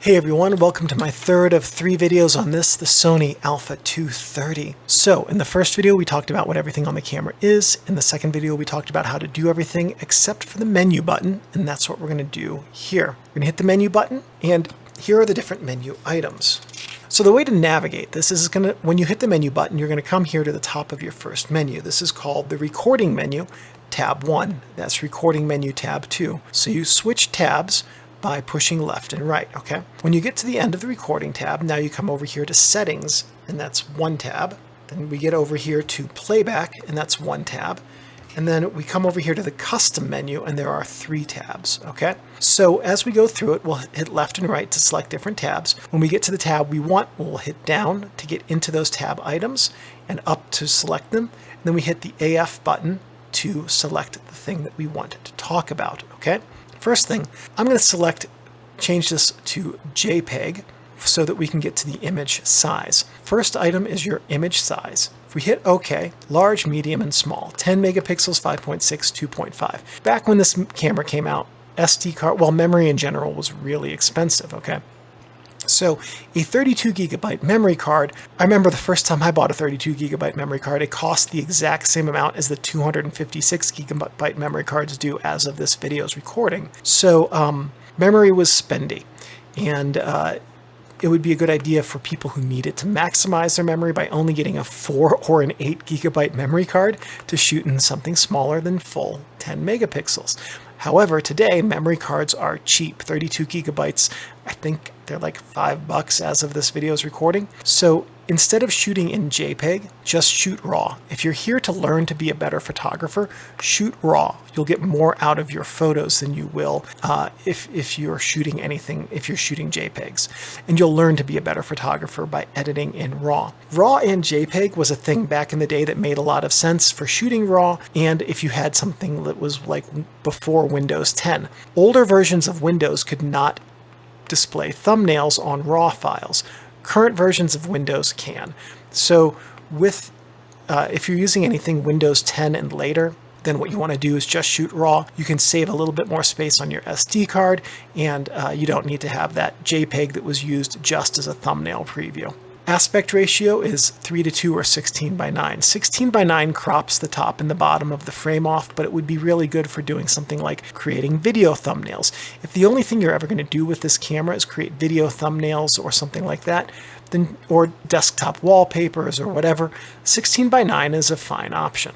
Hey everyone, welcome to my third of 3 videos on this, the Sony Alpha A230. So in the first video we talked about what everything on the camera is. In the second video we talked about how to do everything except for the menu button, and that's what we're going to do here. We're going to hit the menu button, and here are the different menu items. So the way to navigate this is when you hit the menu button, you're going to come here to the top of your first menu. This is called the recording menu, tab 1. That's recording menu, tab 2. So you switch tabs by pushing left and right, okay? When you get to the end of the recording tab, now you come over here to settings, and that's 1 tab. Then we get over here to playback, and that's 1 tab. And then we come over here to the custom menu, and there are 3 tabs, okay? So as we go through it, we'll hit left and right to select different tabs. When we get to the tab we want, we'll hit down to get into those tab items, and up to select them. And then we hit the AF button to select the thing that we want to talk about, okay? First thing, I'm going to change this to JPEG so that we can get to the image size. First item is your image size. If we hit OK, large, medium, and small, 10 megapixels, 5.6, 2.5. Back when this camera came out, SD card, well, memory in general was really expensive, okay? So a 32 gigabyte memory card, I remember the first time I bought a 32 gigabyte memory card, it cost the exact same amount as the 256 gigabyte memory cards do as of this video's recording. So memory was spendy, and it would be a good idea for people who need it to maximize their memory by only getting a 4 or an 8 gigabyte memory card to shoot in something smaller than full 10 megapixels. However, today memory cards are cheap. 32 gigabytes, I think they're like $5 as of this video's recording. So instead of shooting in JPEG, just shoot RAW. If you're here to learn to be a better photographer, shoot RAW. You'll get more out of your photos than you will if you're shooting JPEGs. And you'll learn to be a better photographer by editing in RAW. RAW and JPEG was a thing back in the day that made a lot of sense for shooting RAW, and if you had something that was like before Windows 10. Older versions of Windows could not display thumbnails on RAW files. Current versions of Windows can. So if you're using anything Windows 10 and later, then what you want to do is just shoot RAW. You can save a little bit more space on your SD card, and you don't need to have that JPEG that was used just as a thumbnail preview. Aspect ratio is 3:2 or 16:9. 16:9 crops the top and the bottom of the frame off, but it would be really good for doing something like creating video thumbnails. If the only thing you're ever going to do with this camera is create video thumbnails or something like that, then, or desktop wallpapers or whatever, 16:9 is a fine option.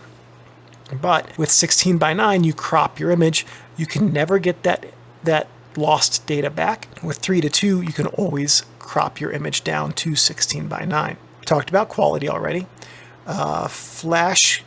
But with 16:9, you crop your image. You can never get that lost data back. With 3:2, you can always crop your image down to 16:9. We talked about quality already. Flash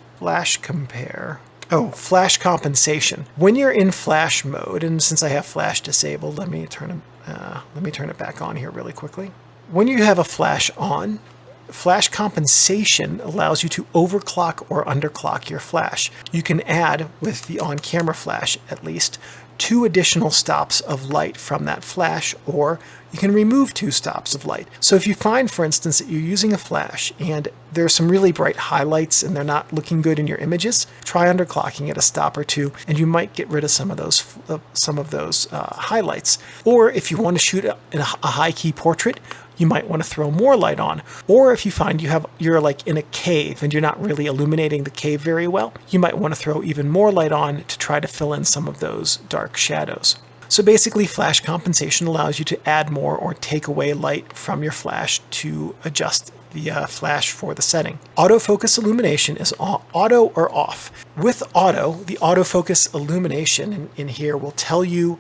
compare. Oh, flash compensation. When you're in flash mode, and since I have flash disabled, let me turn it back on here really quickly. When you have a flash on, flash compensation allows you to overclock or underclock your flash. You can add, with the on-camera flash at least, 2 additional stops of light from that flash, or you can remove 2 stops of light. So if you find, for instance, that you're using a flash and there's some really bright highlights and they're not looking good in your images, try underclocking it a stop or 2, and you might get rid of some of those highlights. Or if you want to shoot a high-key portrait, you might want to throw more light on. Or if you find you're like in a cave and you're not really illuminating the cave very well, you might want to throw even more light on to try to fill in some of those dark shadows. So basically, flash compensation allows you to add more or take away light from your flash to adjust the flash for the setting. Autofocus illumination is auto or off. With auto, the autofocus illumination in here will tell you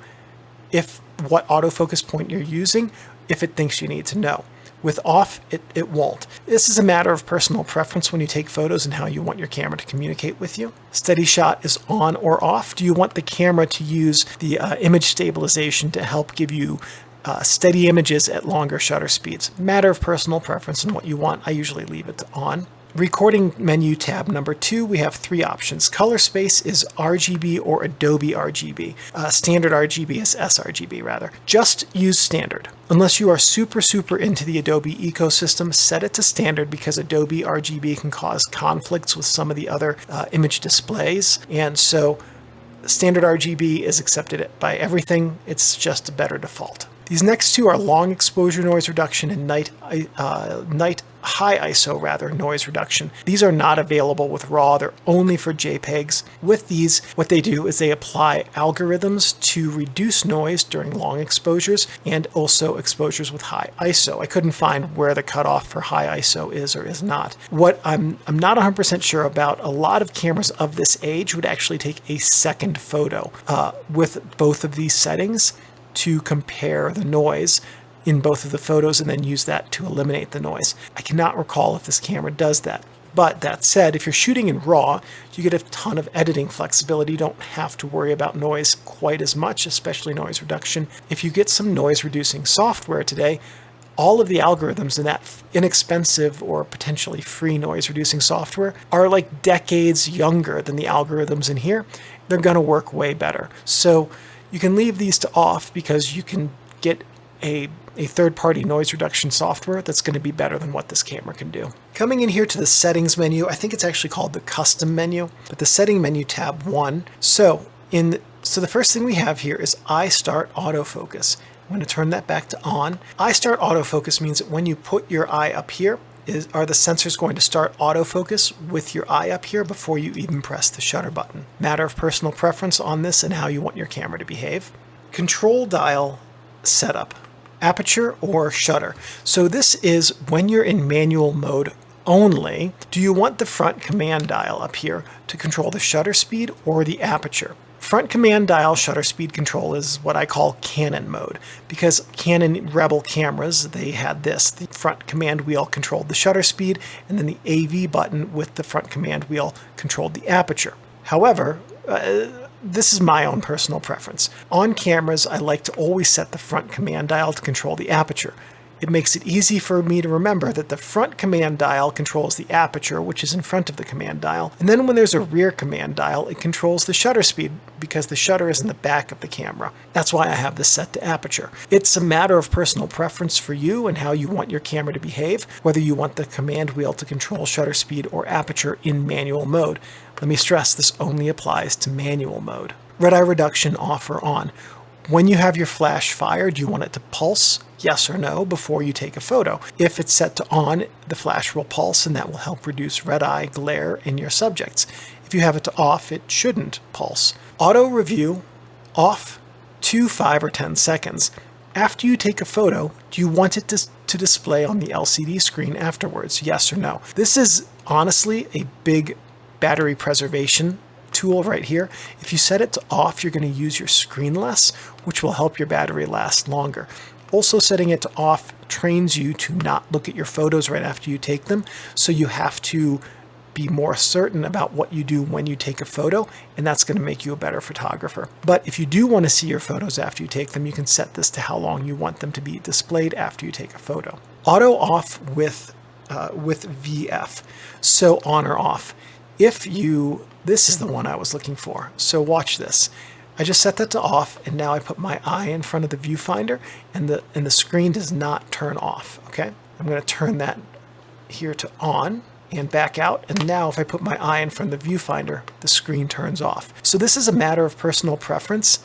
what autofocus point you're using, if it thinks you need to know. With off, it won't. This is a matter of personal preference when you take photos and how you want your camera to communicate with you. Steady shot is on or off. Do you want the camera to use the image stabilization to help give you steady images at longer shutter speeds? Matter of personal preference and what you want. I usually leave it on. Recording menu tab number 2, we have 3 options. Color space is RGB or Adobe RGB. Standard RGB is sRGB rather. Just use standard. Unless you are super into the Adobe ecosystem, set it to standard because Adobe RGB can cause conflicts with some of the other image displays. And so standard RGB is accepted by everything. It's just a better default. These next two are long exposure noise reduction and night high ISO noise reduction. These are not available with RAW, they're only for JPEGs. With these, what they do is they apply algorithms to reduce noise during long exposures and also exposures with high ISO. I couldn't find where the cutoff for high ISO is or is not. What I'm not 100% sure about, a lot of cameras of this age would actually take a second photo with both of these settings to compare the noise in both of the photos and then use that to eliminate the noise. I cannot recall if this camera does that. But that said, if you're shooting in RAW, you get a ton of editing flexibility. You don't have to worry about noise quite as much, especially noise reduction. If you get some noise reducing software today, all of the algorithms in that inexpensive or potentially free noise reducing software are like decades younger than the algorithms in here. They're gonna work way better. So you can leave these to off because you can get a third-party noise reduction software that's going to be better than what this camera can do. Coming in here to the settings menu, I think it's actually called the custom menu, but the setting menu tab 1. So the first thing we have here is iStart autofocus. I'm going to turn that back to on. iStart autofocus means that when you put your eye up here, are the sensors going to start autofocus with your eye up here before you even press the shutter button? Matter of personal preference on this and how you want your camera to behave. Control dial setup. Aperture or shutter. So this is when you're in manual mode only. Do you want the front command dial up here to control the shutter speed or the aperture? Front command dial shutter speed control is what I call Canon mode, because Canon Rebel cameras, they had this. The front command wheel controlled the shutter speed, and then the AV button with the front command wheel controlled the aperture. However, this is my own personal preference. On cameras, I like to always set the front command dial to control the aperture. It makes it easy for me to remember that the front command dial controls the aperture, which is in front of the command dial. And then when there's a rear command dial, it controls the shutter speed because the shutter is in the back of the camera. That's why I have this set to aperture. It's a matter of personal preference for you and how you want your camera to behave, whether you want the command wheel to control shutter speed or aperture in manual mode. Let me stress, this only applies to manual mode. Red eye reduction off or on. When you have your flash fired, do you want it to pulse, yes or no, before you take a photo? If it's set to on, the flash will pulse and that will help reduce red eye glare in your subjects. If you have it to off, it shouldn't pulse. Auto review, off to 5 or 10 seconds. After you take a photo, do you want it to display on the LCD screen afterwards, yes or no? This is honestly a big battery preservation tool right here. If you set it to off, you're going to use your screen less, which will help your battery last longer. Also, setting it to off trains you to not look at your photos right after you take them, so you have to be more certain about what you do when you take a photo, and that's going to make you a better photographer. But if you do want to see your photos after you take them, you can set this to how long you want them to be displayed after you take a photo. Auto off with VF, so on or off. This is the one I was looking for, so watch this. I just set that to off, and now I put my eye in front of the viewfinder, and the screen does not turn off, okay? I'm going to turn that here to on and back out, and now if I put my eye in front of the viewfinder, the screen turns off. So this is a matter of personal preference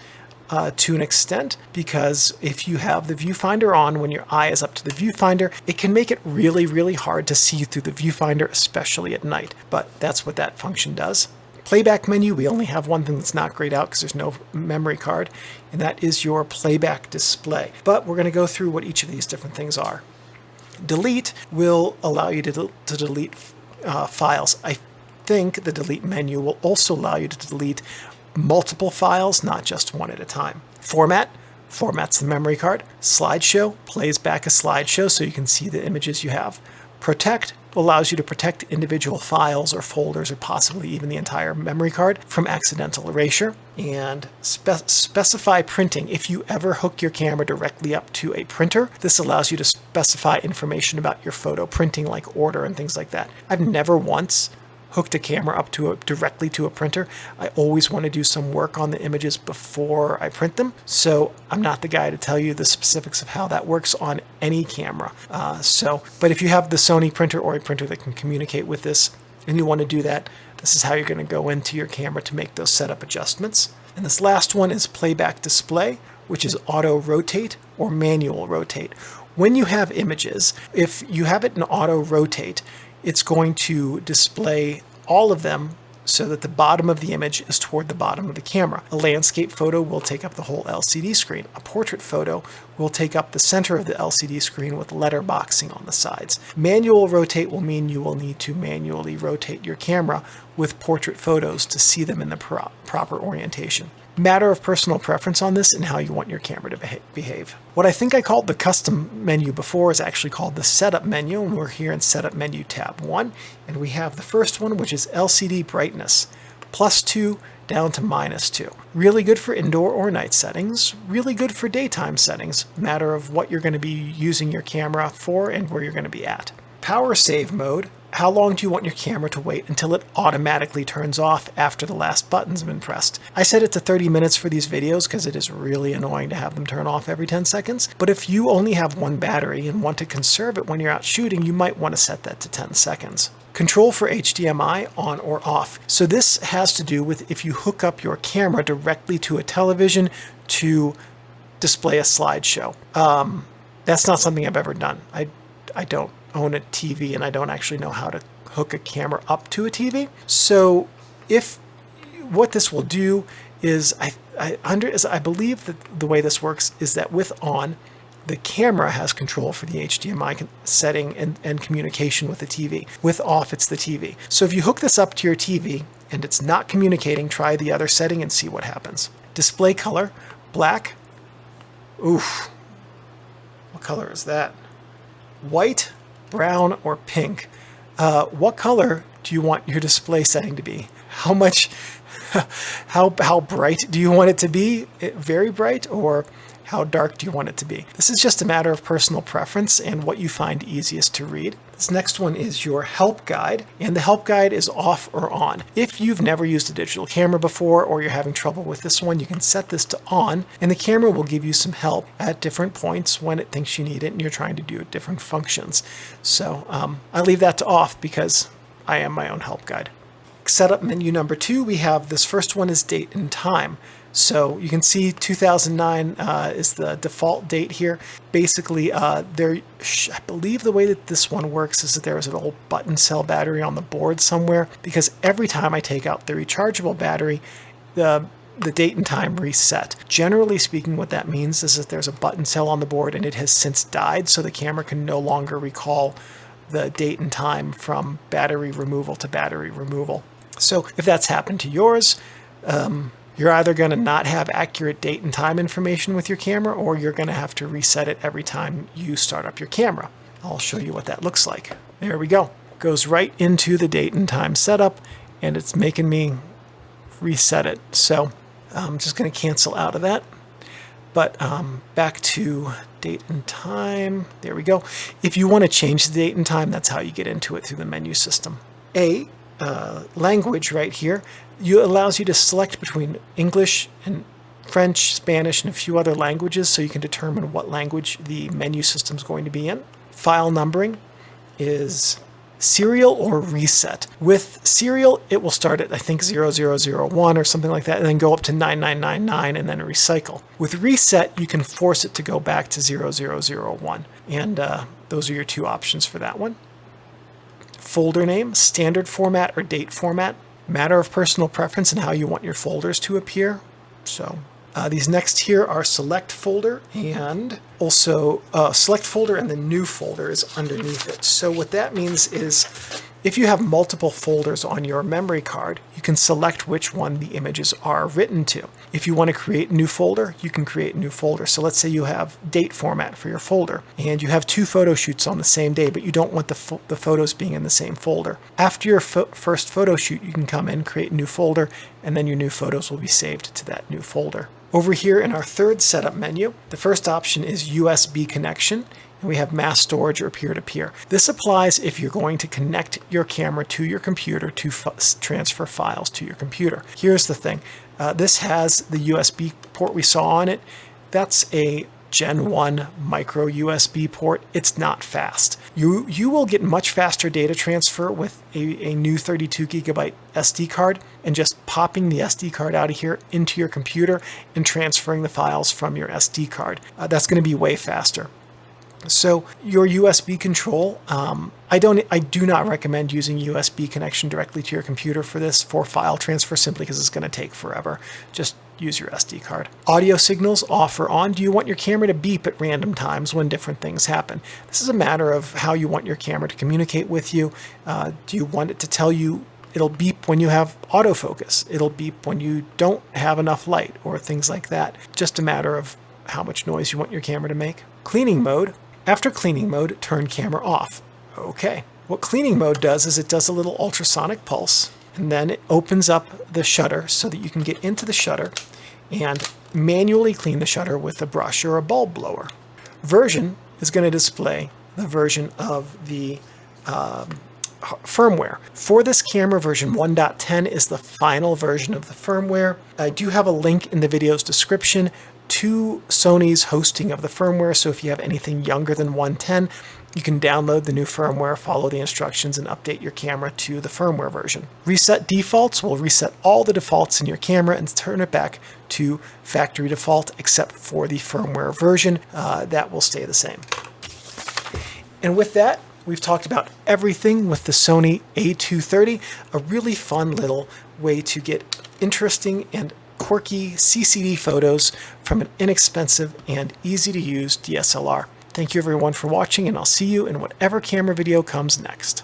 to an extent, because if you have the viewfinder on when your eye is up to the viewfinder, it can make it really, really hard to see through the viewfinder, especially at night. But that's what that function does. Playback menu, we only have one thing that's not grayed out because there's no memory card, and that is your playback display. But we're going to go through what each of these different things are. Delete will allow you to delete files. I think the delete menu will also allow you to delete multiple files, not just one at a time. Format's the memory card. Slideshow plays back a slideshow so you can see the images you have. Protect allows you to protect individual files or folders or possibly even the entire memory card from accidental erasure. And specify printing. If you ever hook your camera directly up to a printer, this allows you to specify information about your photo printing, like order and things like that. I've never once hooked a camera up directly to a printer. I always want to do some work on the images before I print them, so I'm not the guy to tell you the specifics of how that works on any camera. But if you have the Sony printer or a printer that can communicate with this and you want to do that, this is how you're going to go into your camera to make those setup adjustments. And this last one is playback display, which is auto rotate or manual rotate. When you have images, if you have it in auto rotate, it's going to display all of them so that the bottom of the image is toward the bottom of the camera. A landscape photo will take up the whole LCD screen. A portrait photo will take up the center of the LCD screen with letterboxing on the sides. Manual rotate will mean you will need to manually rotate your camera with portrait photos to see them in the proper orientation. Matter of personal preference on this and how you want your camera to behave. What I think I called the custom menu before is actually called the setup menu, and we're here in setup menu tab 1, and we have the first one, which is LCD brightness, +2 down to -2. Really good for indoor or night settings, really good for daytime settings, matter of what you're going to be using your camera for and where you're going to be at. Power save mode. How long do you want your camera to wait until it automatically turns off after the last button's been pressed? I set it to 30 minutes for these videos because it is really annoying to have them turn off every 10 seconds. But if you only have one battery and want to conserve it when you're out shooting, you might want to set that to 10 seconds. Control for HDMI on or off. So this has to do with if you hook up your camera directly to a television to display a slideshow. That's not something I've ever done. I don't own a TV and I don't actually know how to hook a camera up to a TV. So if what this will do is I believe that the way this works is that with on, the camera has control for the HDMI setting and communication with the TV. With off, it's the TV. So if you hook this up to your TV and it's not communicating, try the other setting and see what happens. Display color, black. Oof. What color is that? White, brown, or pink. What color do you want your display setting to be? How much, how bright do you want it to be? Very bright, or how dark do you want it to be? This is just a matter of personal preference and what you find easiest to read. This next one is your help guide, and the help guide is off or on. If you've never used a digital camera before or you're having trouble with this one, you can set this to on, and the camera will give you some help at different points when it thinks you need it and you're trying to do different functions. So I leave that to off because I am my own help guide. Setup menu number 2, we have this first one is date and time. So you can see 2009 is the default date here. Basically, I believe the way that this one works is that there is an old button cell battery on the board somewhere, because every time I take out the rechargeable battery, the date and time reset. Generally speaking, what that means is that there's a button cell on the board and it has since died, so the camera can no longer recall the date and time from battery removal to battery removal. So if that's happened to yours, you're either going to not have accurate date and time information with your camera, or you're going to have to reset it every time you start up your camera. I'll show you what that looks like. There we go. Goes right into the date and time setup, and it's making me reset it. So I'm just going to cancel out of that. But back to date and time. There we go. If you want to change the date and time, that's how you get into it, through the menu system. Language right here allows you to select between English and French, Spanish, and a few other languages, so you can determine what language the menu system is going to be in. File numbering is serial or reset. With serial, it will start at, I think, 0001 or something like that, and then go up to 9999 and then recycle. With reset, you can force it to go back to 0001, and those are your two options for that one. Folder name, standard format or date format. Matter of personal preference and how you want your folders to appear. So these next here are select folder, and also select folder, and the new folder is underneath it. So what that means is if you have multiple folders on your memory card, you can select which one the images are written to. If you want to create a new folder, you can create a new folder. So let's say you have date format for your folder, and you have 2 photo shoots on the same day, but you don't want the photos being in the same folder. After your first photo shoot, you can come in, create a new folder, and then your new photos will be saved to that new folder. Over here in our third setup menu, the first option is USB connection, and we have mass storage or peer-to-peer. This applies if you're going to connect your camera to your computer to transfer files to your computer. Here's the thing. This has the USB port we saw on it. That's a Gen 1 micro USB port, it's not fast. You will get much faster data transfer with a new 32 gigabyte SD card and just popping the SD card out of here into your computer and transferring the files from your SD card. That's going to be way faster. So your USB control, I do not recommend using USB connection directly to your computer for this, for file transfer, simply because it's going to take forever. Just use your SD card. Audio signals off or on. Do you want your camera to beep at random times when different things happen? This is a matter of how you want your camera to communicate with you. Do you want it to tell you it'll beep when you have autofocus? It'll beep when you don't have enough light, or things like that. Just a matter of how much noise you want your camera to make. Cleaning mode. After cleaning mode, turn camera off. Okay. What cleaning mode does is it does a little ultrasonic pulse, and then it opens up the shutter so that you can get into the shutter and manually clean the shutter with a brush or a bulb blower. Version is going to display the version of the firmware. For this camera, version 1.10 is the final version of the firmware. I do have a link in the video's description to Sony's hosting of the firmware, so if you have anything younger than 1.10, you can download the new firmware, follow the instructions, and update your camera to the firmware version. Reset defaults will reset all the defaults in your camera and turn it back to factory default, except for the firmware version. That will stay the same. And with that, we've talked about everything with the Sony A230, a really fun little way to get interesting and quirky CCD photos from an inexpensive and easy to use DSLR. Thank you everyone for watching, and I'll see you in whatever camera video comes next.